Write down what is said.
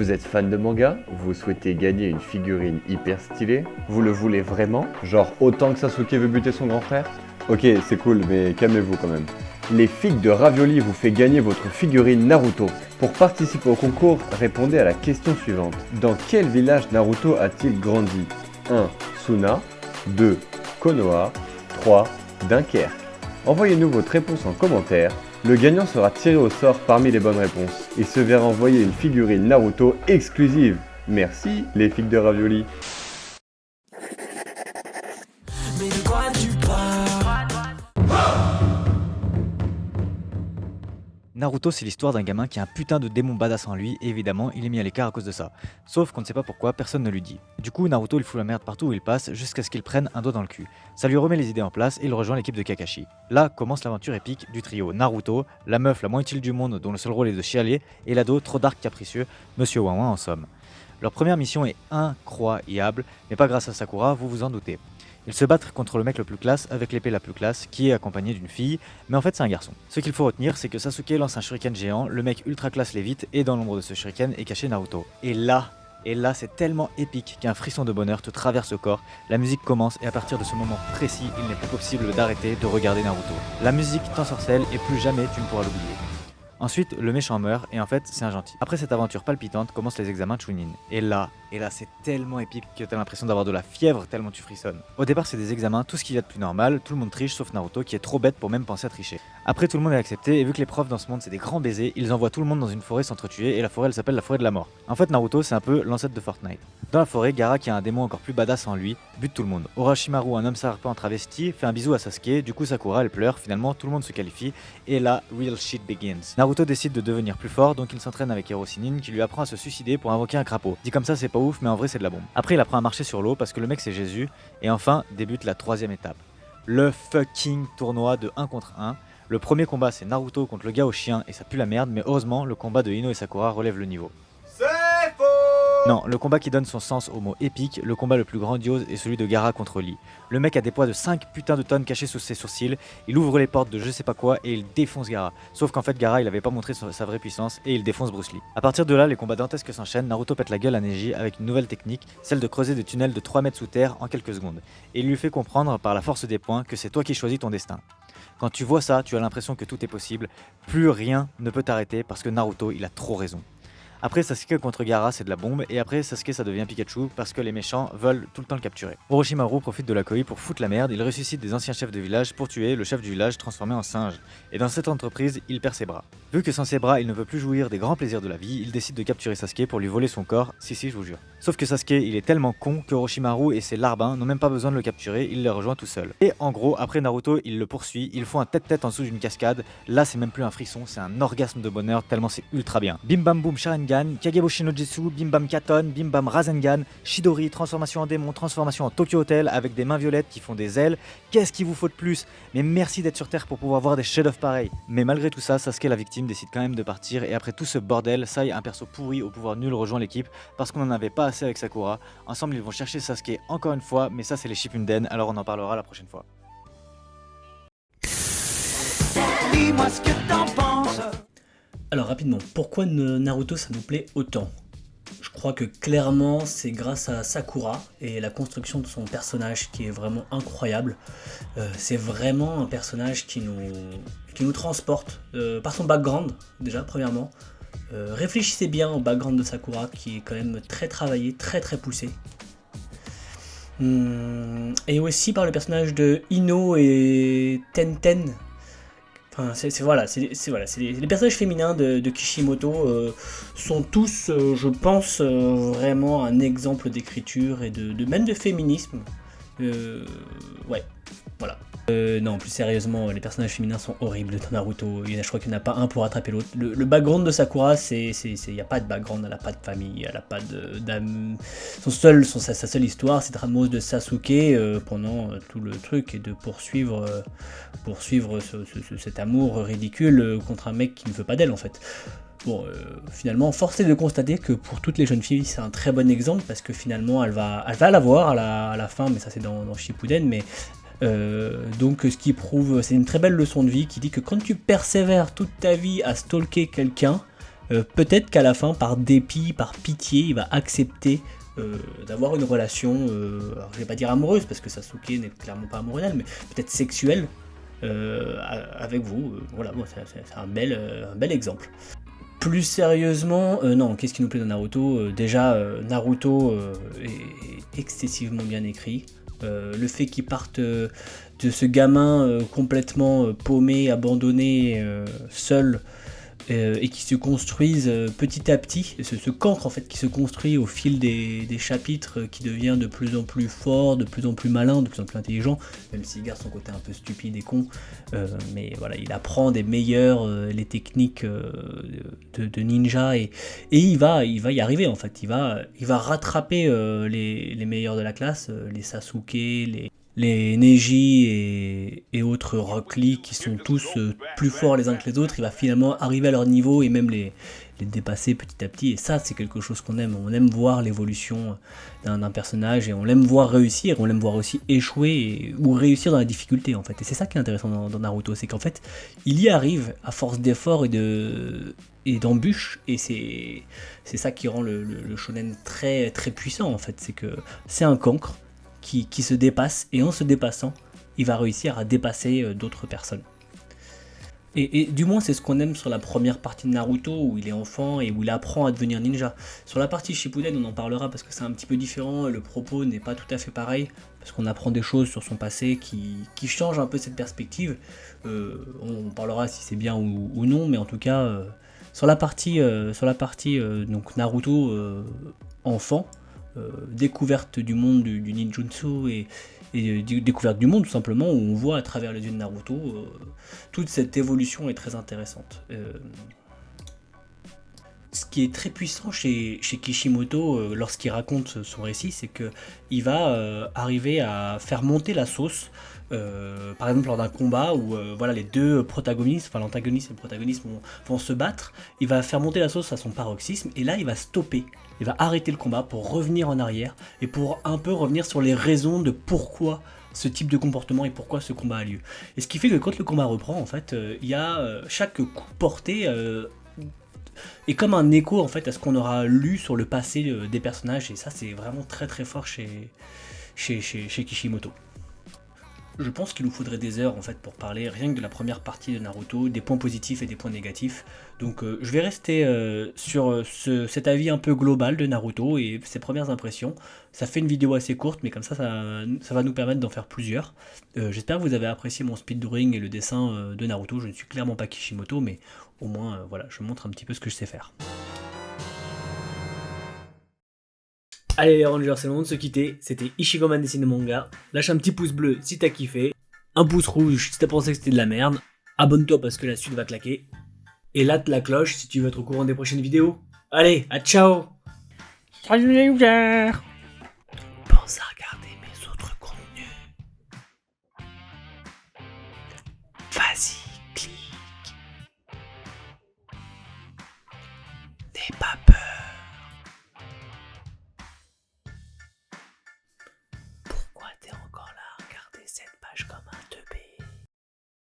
Vous êtes fan de manga? Vous souhaitez gagner une figurine hyper stylée? Vous le voulez vraiment? Genre autant que Sasuke veut buter son grand frère? Ok, c'est cool, mais calmez-vous quand même. Les figues de Ravioli vous fait gagner votre figurine Naruto. Pour participer au concours, répondez à la question suivante. Dans quel village Naruto a-t-il grandi? 1. Suna. 2. Konoha. 3. Dunkerque. Envoyez-nous votre réponse en commentaire. Le gagnant sera tiré au sort parmi les bonnes réponses et se verra envoyer une figurine Naruto exclusive. Merci les figues de Ravioli. Mais de quoi tu parles? Naruto, c'est l'histoire d'un gamin qui a un putain de démon badass en lui, et évidemment, il est mis à l'écart à cause de ça. Sauf qu'on ne sait pas pourquoi, personne ne lui dit. Du coup, Naruto, il fout la merde partout où il passe, jusqu'à ce qu'il prenne un doigt dans le cul. Ça lui remet les idées en place, et il rejoint l'équipe de Kakashi. Là commence l'aventure épique du trio Naruto, la meuf la moins utile du monde dont le seul rôle est de chialer, et l'ado trop dark capricieux, Monsieur Ouin en somme. Leur première mission est incroyable, mais pas grâce à Sakura, vous vous en doutez. Ils se battent contre le mec le plus classe avec l'épée la plus classe qui est accompagnée d'une fille, mais en fait c'est un garçon. Ce qu'il faut retenir, c'est que Sasuke lance un shuriken géant, le mec ultra classe l'évite et dans l'ombre de ce shuriken est caché Naruto. Et là c'est tellement épique qu'un frisson de bonheur te traverse le corps, la musique commence et à partir de ce moment précis, il n'est plus possible d'arrêter de regarder Naruto. La musique t'ensorcelle et plus jamais tu ne pourras l'oublier. Ensuite, le méchant meurt et en fait, c'est un gentil. Après cette aventure palpitante, commencent les examens de Chunin. Et là, c'est tellement épique que t'as l'impression d'avoir de la fièvre tellement tu frissonnes. Au départ, c'est des examens, tout ce qu'il y a de plus normal, tout le monde triche sauf Naruto qui est trop bête pour même penser à tricher. Après, tout le monde est accepté et vu que les profs dans ce monde c'est des grands baisers, ils envoient tout le monde dans une forêt s'entretuer et la forêt elle s'appelle la forêt de la mort. En fait, Naruto c'est un peu l'ancêtre de Fortnite. Dans la forêt, Gaara qui a un démon encore plus badass en lui, bute tout le monde. Orochimaru, un homme serpent travesti, fait un bisou à Sasuke, du coup Sakura elle pleure, finalement tout le monde se qualifie et là, real shit begins. Naruto décide de devenir plus fort donc il s'entraîne avec Hiro Sinin qui lui apprend à se suicider pour invoquer un crapaud. Dit comme ça c'est pas ouf mais en vrai c'est de la bombe. Après il apprend à marcher sur l'eau parce que le mec c'est Jésus et enfin débute la troisième étape. Le fucking tournoi de 1 contre 1. Le premier combat c'est Naruto contre le gars au chien et ça pue la merde mais heureusement le combat de Ino et Sakura relève le niveau. Non, le combat qui donne son sens au mot épique, le combat le plus grandiose est celui de Gaara contre Lee. Le mec a des poids de 5 putains de tonnes cachés sous ses sourcils, il ouvre les portes de je sais pas quoi et il défonce Gaara. Sauf qu'en fait Gaara il avait pas montré sa vraie puissance et il défonce Bruce Lee. A partir de là, les combats dantesques s'enchaînent, Naruto pète la gueule à Neji avec une nouvelle technique, celle de creuser des tunnels de 3 mètres sous terre en quelques secondes. Et il lui fait comprendre par la force des points que c'est toi qui choisis ton destin. Quand tu vois ça, tu as l'impression que tout est possible, plus rien ne peut t'arrêter parce que Naruto il a trop raison. Après Sasuke contre Gaara c'est de la bombe et après Sasuke ça devient Pikachu parce que les méchants veulent tout le temps le capturer. Orochimaru profite de la cohue pour foutre la merde, il ressuscite des anciens chefs de village pour tuer le chef du village transformé en singe. Et dans cette entreprise, il perd ses bras. Vu que sans ses bras il ne peut plus jouir des grands plaisirs de la vie, il décide de capturer Sasuke pour lui voler son corps, si je vous jure. Sauf que Sasuke il est tellement con que Orochimaru et ses larbins n'ont même pas besoin de le capturer, il les rejoint tout seul. Et en gros, après Naruto il le poursuit, ils font un tête-tête en dessous d'une cascade, là c'est même plus un frisson, c'est un orgasme de bonheur tellement c'est ultra bien. Bim bam boom Sharingan, Kageboshi no Jutsu, Bim Bam Katon, Bim Bam Rasengan, Chidori, transformation en démon, transformation en Tokyo Hotel avec des mains violettes qui font des ailes. Qu'est-ce qu'il vous faut de plus? Mais merci d'être sur Terre pour pouvoir voir des chefs-d'œuvre pareils. Mais malgré tout ça, Sasuke la victime décide quand même de partir et après tout ce bordel, Sai, un perso pourri au pouvoir nul, rejoint l'équipe parce qu'on en avait pas assez avec Sakura. Ensemble ils vont chercher Sasuke encore une fois, mais ça c'est les Shippuden, alors on en parlera la prochaine fois. Dis-moi ce que t'en penses. Alors rapidement, pourquoi Naruto ça nous plaît autant? Je crois que clairement c'est grâce à Sakura et la construction de son personnage qui est vraiment incroyable. C'est vraiment un personnage qui nous transporte par son background déjà premièrement. Réfléchissez bien au background de Sakura qui est quand même très travaillé, très poussé. Et aussi par le personnage de Ino et Tenten. Enfin, les personnages féminins de Kishimoto sont tous, je pense, vraiment un exemple d'écriture et même de féminisme. Ouais, voilà. Non, plus sérieusement, les personnages féminins sont horribles dans Naruto. Je crois qu'il n'y en a pas un pour attraper l'autre. Le background de Sakura, il n'y a pas de background, elle n'a pas de famille, elle n'a pas d'âme. Sa seule histoire, c'est de ramener de Sasuke pendant tout le truc et de poursuivre cet amour ridicule contre un mec qui ne veut pas d'elle en fait. Bon, finalement, force est de constater que pour toutes les jeunes filles, c'est un très bon exemple parce que finalement, elle va l'avoir à la fin, mais ça c'est dans Shippuden, mais donc ce qui prouve, c'est une très belle leçon de vie qui dit que quand tu persévères toute ta vie à stalker quelqu'un, peut-être qu'à la fin, par dépit, par pitié, il va accepter d'avoir une relation, alors je vais pas dire amoureuse, parce que Sasuke n'est clairement pas amoureux d'elle, mais peut-être sexuelle avec vous. Voilà, bon, c'est un bel exemple. Plus sérieusement, non, qu'est-ce qui nous plaît dans Naruto? Déjà, Naruto est excessivement bien écrit. Le fait qu'il parte de ce gamin complètement paumé, abandonné, seul, et qui se construise petit à petit, ce cancre en fait qui se construit au fil des chapitres, qui devient de plus en plus fort, de plus en plus malin, de plus en plus intelligent, même s'il garde son côté un peu stupide et con, mais voilà, il apprend des meilleurs les techniques de ninja, et il va y arriver en fait, il va rattraper les meilleurs de la classe, les Sasuke, les Neji et autres Rock Lee, qui sont tous plus forts les uns que les autres. Il va finalement arriver à leur niveau et même les dépasser petit à petit. Et ça, c'est quelque chose qu'on aime. On aime voir l'évolution d'un personnage, et on l'aime voir réussir, on l'aime voir aussi échouer ou réussir dans la difficulté en fait. Et c'est ça qui est intéressant dans Naruto, c'est qu'en fait, il y arrive à force d'efforts et d'embûches, et c'est ça qui rend le shonen très, très puissant en fait. C'est que c'est un cancre qui se dépasse, et en se dépassant, il va réussir à dépasser d'autres personnes. Et du moins, c'est ce qu'on aime sur la première partie de Naruto, où il est enfant et où il apprend à devenir ninja. Sur la partie Shippuden, on en parlera parce que c'est un petit peu différent, le propos n'est pas tout à fait pareil, parce qu'on apprend des choses sur son passé qui changent un peu cette perspective. On parlera si c'est bien ou non, mais en tout cas, sur la partie donc Naruto enfant, découverte du monde du ninjutsu et découverte du monde tout simplement, où on voit à travers les yeux de Naruto toute cette évolution est très intéressante. Ce qui est très puissant chez Kishimoto lorsqu'il raconte son récit, c'est qu'il va arriver à faire monter la sauce. Par exemple lors d'un combat où voilà, les deux protagonistes, enfin l'antagoniste et le protagoniste vont se battre, il va faire monter la sauce à son paroxysme, et là il va stopper, il va arrêter le combat pour revenir en arrière et pour un peu revenir sur les raisons de pourquoi ce type de comportement et pourquoi ce combat a lieu. Et ce qui fait que quand le combat reprend, en fait, il y a chaque coup porté est comme un écho en fait à ce qu'on aura lu sur le passé des personnages, et ça c'est vraiment très très fort chez Kishimoto. Je pense qu'il nous faudrait des heures en fait pour parler rien que de la première partie de Naruto, des points positifs et des points négatifs. Donc je vais rester sur cet avis un peu global de Naruto et ses premières impressions. Ça fait une vidéo assez courte, mais comme ça va nous permettre d'en faire plusieurs. J'espère que vous avez apprécié mon speeddrawing et le dessin de Naruto. Je ne suis clairement pas Kishimoto, mais au moins voilà, je montre un petit peu ce que je sais faire. Allez les Rangers, c'est le moment de se quitter. C'était Ichigoman dessine manga. Lâche un petit pouce bleu si t'as kiffé, un pouce rouge si t'as pensé que c'était de la merde, abonne-toi parce que la suite va claquer, et latte la cloche si tu veux être au courant des prochaines vidéos. Allez, à ciao. Salut les users. Pense à regarder mes autres contenus. Vas-y, clique. N'aie pas peur.